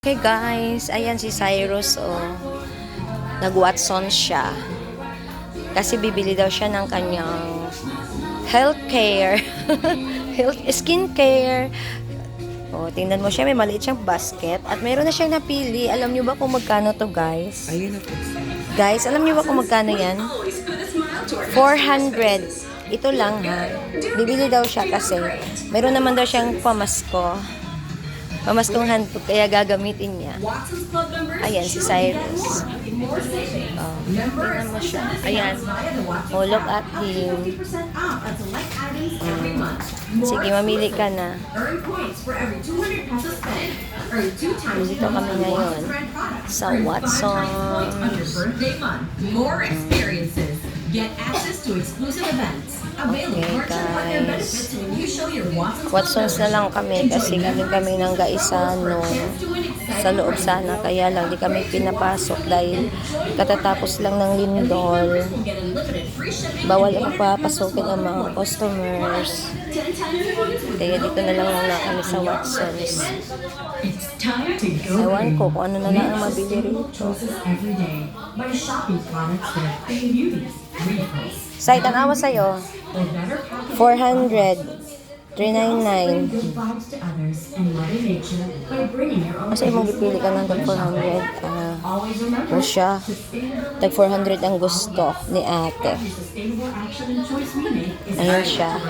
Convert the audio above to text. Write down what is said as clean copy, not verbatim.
Okay guys, ayan si Cyrus nag-Watson siya. Kasi bibili daw siya ng kanyang healthcare. Skincare. Tingnan mo siya, may maliit siyang basket at mayroon na siyang napili. Alam niyo ba kung magkano to, guys? Ayun na po. Guys, alam niyo ba kung magkano yan? 400. Ito lang ha. Bibili daw siya kasi mayroon naman daw siyang pamasko. Pamaskong handbook, kaya gagamitin niya. Ayan, si Cyrus. Tingnan mo siya. Ayan. Look at him. Sige, mamili ka na. Dito kami ngayon sa Watson. Get access to exclusive events. Okay, guys. Watsons na lang kami kasi galing kami ng Gaisano sa loob sana. Kaya lang di kami pinapasok dahil katatapos lang ng lindol. Bawal ang papasokin ang mga customers. Kaya dito na lang muna kami sa Watsons. Ewan ko kung ano na lang ang mabili rito. Site, ang awa sa'yo? 400. 399. Kasi mong gipili ka ng 400. O siya. Tag 400 ang gusto ni ate. Ayan siya.